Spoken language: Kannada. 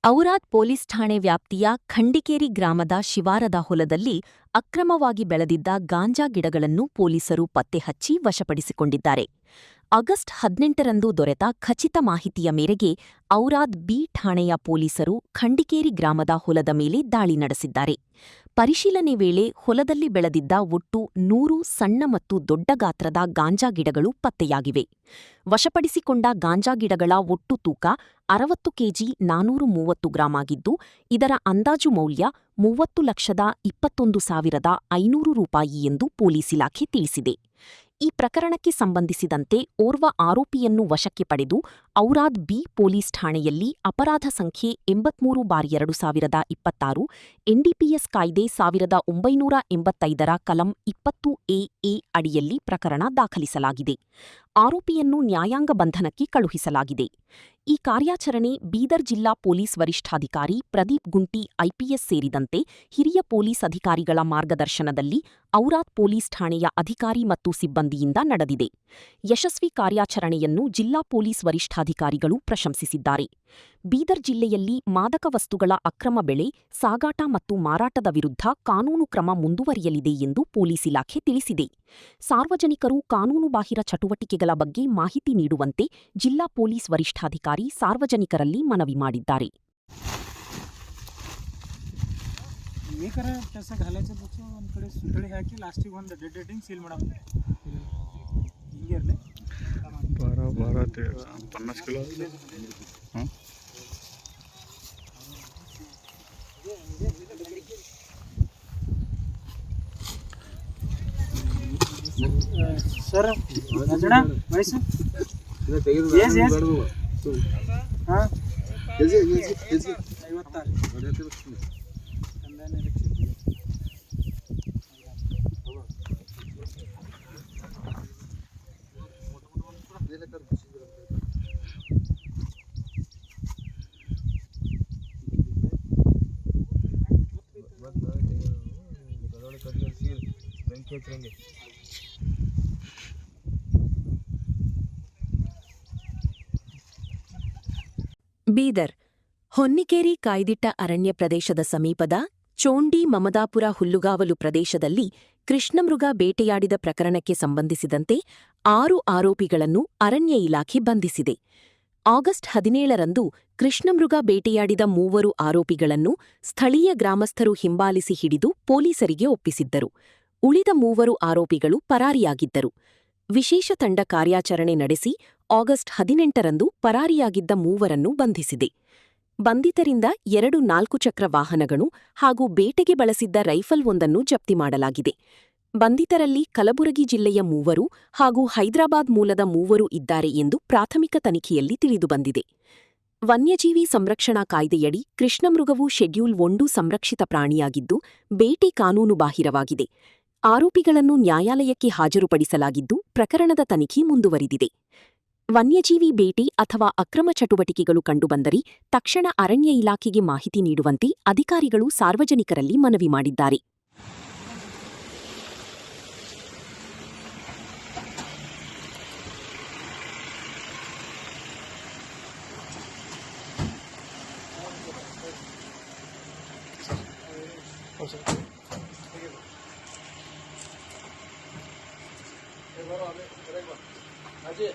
ಔರಾದ್ ಪೊಲೀಸ್ ಠಾಣೆ ವ್ಯಾಪ್ತಿಯ ಖಂಡಿಕೇರಿ ಗ್ರಾಮದ ಶಿವಾರದ ಹೊಲದಲ್ಲಿ ಅಕ್ರಮವಾಗಿ ಬೆಳೆದಿದ್ದ ಗಾಂಜಾ ಗಿಡಗಳನ್ನು ಪೊಲೀಸರು ಪತ್ತೆಹಚ್ಚಿ ವಶಪಡಿಸಿಕೊಂಡಿದ್ದಾರೆ. ಆಗಸ್ಟ್ 18ರಂದು ದೊರೆತ ಖಚಿತ ಮಾಹಿತಿಯ ಮೇರೆಗೆ ಔರಾದ್ ಬಿ ಠಾಣೆಯ ಪೊಲೀಸರು ಖಂಡಿಕೇರಿ ಗ್ರಾಮದ ಹೊಲದ ಮೇಲೆ ದಾಳಿ ನಡೆಸಿದ್ದಾರೆ. ಪರಿಶೀಲನೆ ವೇಳೆ ಹೊಲದಲ್ಲಿ ಬೆಳೆದಿದ್ದ ಒಟ್ಟು 100 ಸಣ್ಣ ಮತ್ತು ದೊಡ್ಡ ಗಾತ್ರದ ಗಾಂಜಾ ಗಿಡಗಳು ಪತ್ತೆಯಾಗಿವೆ. ವಶಪಡಿಸಿಕೊಂಡ ಗಾಂಜಾ ಗಿಡಗಳ ಒಟ್ಟು ತೂಕ 60 ಕೆಜಿ 430 ಗ್ರಾಂ ಆಗಿದ್ದು, ಇದರ ಅಂದಾಜು ಮೌಲ್ಯ 30,21,500 ರೂಪಾಯಿ ಎಂದು ಪೊಲೀಸ್ ಇಲಾಖೆ ತಿಳಿಸಿದೆ. ಈ ಪ್ರಕರಣಕ್ಕೆ ಸಂಬಂಧಿಸಿದಂತೆ ಓರ್ವ ಆರೋಪಿಯನ್ನು ವಶಕ್ಕೆ ಪಡೆದು ಔರಾದ್ ಬಿ ಪೊಲೀಸ್ ಠಾಣೆಯಲ್ಲಿ ಅಪರಾಧ ಸಂಖ್ಯೆ 83/2026 ಎನ್ಡಿಪಿಎಸ್ ಕಾಯ್ದೆ 1985ರ ಕಲಂ 20ಎ ಅಡಿಯಲ್ಲಿ ಪ್ರಕರಣ ದಾಖಲಿಸಲಾಗಿದೆ. ಆರೋಪಿಯನ್ನು ನ್ಯಾಯಾಂಗ ಬಂಧನಕ್ಕೆ ಕಳುಹಿಸಲಾಗಿದೆ. ಈ ಕಾರ್ಯಾಚರಣೆ ಬೀದರ್ ಜಿಲ್ಲಾ ಪೊಲೀಸ್ ವರಿಷ್ಠಾಧಿಕಾರಿ ಪ್ರದೀಪ್ ಗುಂಟಿ ಐಪಿಎಸ್ ಸೇರಿದಂತೆ ಹಿರಿಯ ಪೊಲೀಸ್ ಅಧಿಕಾರಿಗಳ ಮಾರ್ಗದರ್ಶನದಲ್ಲಿ ಔರಾದ್ ಪೊಲೀಸ್ ಠಾಣೆಯ ಅಧಿಕಾರಿ ಮತ್ತು ಸಿಬ್ಬಂದಿಯಿಂದ ನಡೆದಿದೆ. ಯಶಸ್ವಿ ಕಾರ್ಯಾಚರಣೆಯನ್ನು ಜಿಲ್ಲಾ ಪೊಲೀಸ್ ವರಿಷ್ಠಾಧಿಕಾರಿಗಳು ಪ್ರಶಂಸಿಸಿದ್ದಾರೆ. ಬೀದರ್ ಜಿಲ್ಲೆಯಲ್ಲಿ ಮಾದಕ ವಸ್ತುಗಳ ಅಕ್ರಮ ಬೆಳೆ, ಸಾಗಾಟ ಮತ್ತು ಮಾರಾಟದ ವಿರುದ್ಧ ಕಾನೂನು ಕ್ರಮ ಮುಂದುವರಿಯಲಿದೆ ಎಂದು ಪೊಲೀಸ್ ಇಲಾಖೆ ತಿಳಿಸಿದೆ. ಸಾರ್ವಜನಿಕರು ಕಾನೂನುಬಾಹಿರ ಚಟುವಟಿಕೆಗಳ ಬಗ್ಗೆ ಮಾಹಿತಿ ನೀಡುವಂತೆ ಜಿಲ್ಲಾ ಪೊಲೀಸ್ ವರಿಷ್ಠಾಧಿಕಾರಿ ಸಾರ್ವಜನಿಕರಲ್ಲಿ ಮನವಿ ಮಾಡಿದ್ದಾರೆ. ಸರ್ ವಯಸ್ಸು ಬೀದರ್ ಹೊನ್ನಿಕೇರಿ ಕಾಯ್ದಿಟ್ಟ ಅರಣ್ಯ ಪ್ರದೇಶದ ಸಮೀಪದ ಚೋಂಡಿ ಮಮದಾಪುರ ಹುಲ್ಲುಗಾವಲು ಪ್ರದೇಶದಲ್ಲಿ ಕೃಷ್ಣಮೃಗ ಬೇಟೆಯಾಡಿದ ಪ್ರಕರಣಕ್ಕೆ ಸಂಬಂಧಿಸಿದಂತೆ 6 ಆರೋಪಿಗಳನ್ನು ಅರಣ್ಯ ಇಲಾಖೆ ಬಂಧಿಸಿದೆ. ಆಗಸ್ಟ್ 17ರಂದು ಕೃಷ್ಣಮೃಗ ಬೇಟೆಯಾಡಿದ 3 ಆರೋಪಿಗಳನ್ನು ಸ್ಥಳೀಯ ಗ್ರಾಮಸ್ಥರು ಹಿಂಬಾಲಿಸಿ ಹಿಡಿದು ಪೊಲೀಸರಿಗೆ ಒಪ್ಪಿಸಿದ್ದರು. ಉಳಿದ 3 ಆರೋಪಿಗಳು ಪರಾರಿಯಾಗಿದ್ದರು. ವಿಶೇಷ ತಂಡ ಕಾರ್ಯಾಚರಣೆ ನಡೆಸಿ ಆಗಸ್ಟ್ 18ರಂದು ಪರಾರಿಯಾಗಿದ್ದ 3 ಬಂಧಿಸಿದೆ. ಬಂಧಿತರಿಂದ 2 4 ಚಕ್ರ ವಾಹನಗಳು ಹಾಗೂ ಬೇಟೆಗೆ ಬಳಸಿದ್ದ ರೈಫಲ್ ಒಂದನ್ನು ಜಪ್ತಿ ಮಾಡಲಾಗಿದೆ. ಬಂಧಿತರಲ್ಲಿ ಕಲಬುರಗಿ ಜಿಲ್ಲೆಯ 3 ಹಾಗೂ ಹೈದರಾಬಾದ್ ಮೂಲದ 3 ಇದ್ದಾರೆ ಎಂದು ಪ್ರಾಥಮಿಕ ತನಿಖೆಯಲ್ಲಿ ತಿಳಿದುಬಂದಿದೆ. ವನ್ಯಜೀವಿ ಸಂರಕ್ಷಣಾ ಕಾಯ್ದೆಯಡಿ ಕೃಷ್ಣಮೃಗವು ಶೆಡ್ಯೂಲ್ 1 ಸಂರಕ್ಷಿತ ಪ್ರಾಣಿಯಾಗಿದ್ದು, ಬೇಟೆ ಕಾನೂನುಬಾಹಿರವಾಗಿದೆ. ಆರೋಪಿಗಳನ್ನು ನ್ಯಾಯಾಲಯಕ್ಕೆ ಹಾಜರುಪಡಿಸಲಾಗಿದ್ದು, ಪ್ರಕರಣದ ತನಿಖೆ ಮುಂದುವರಿದಿದೆ. ವನ್ಯಜೀವಿ ಬೇಟೆ ಅಥವಾ ಅಕ್ರಮ ಚಟುವಟಿಕೆಗಳು ಕಂಡುಬಂದರೆ ತಕ್ಷಣ ಅರಣ್ಯ ಇಲಾಖೆಗೆ ಮಾಹಿತಿ ನೀಡುವಂತೆ ಅಧಿಕಾರಿಗಳು ಸಾರ್ವಜನಿಕರಲ್ಲಿ ಮನವಿ ಮಾಡಿದ್ದಾರೆ. अजय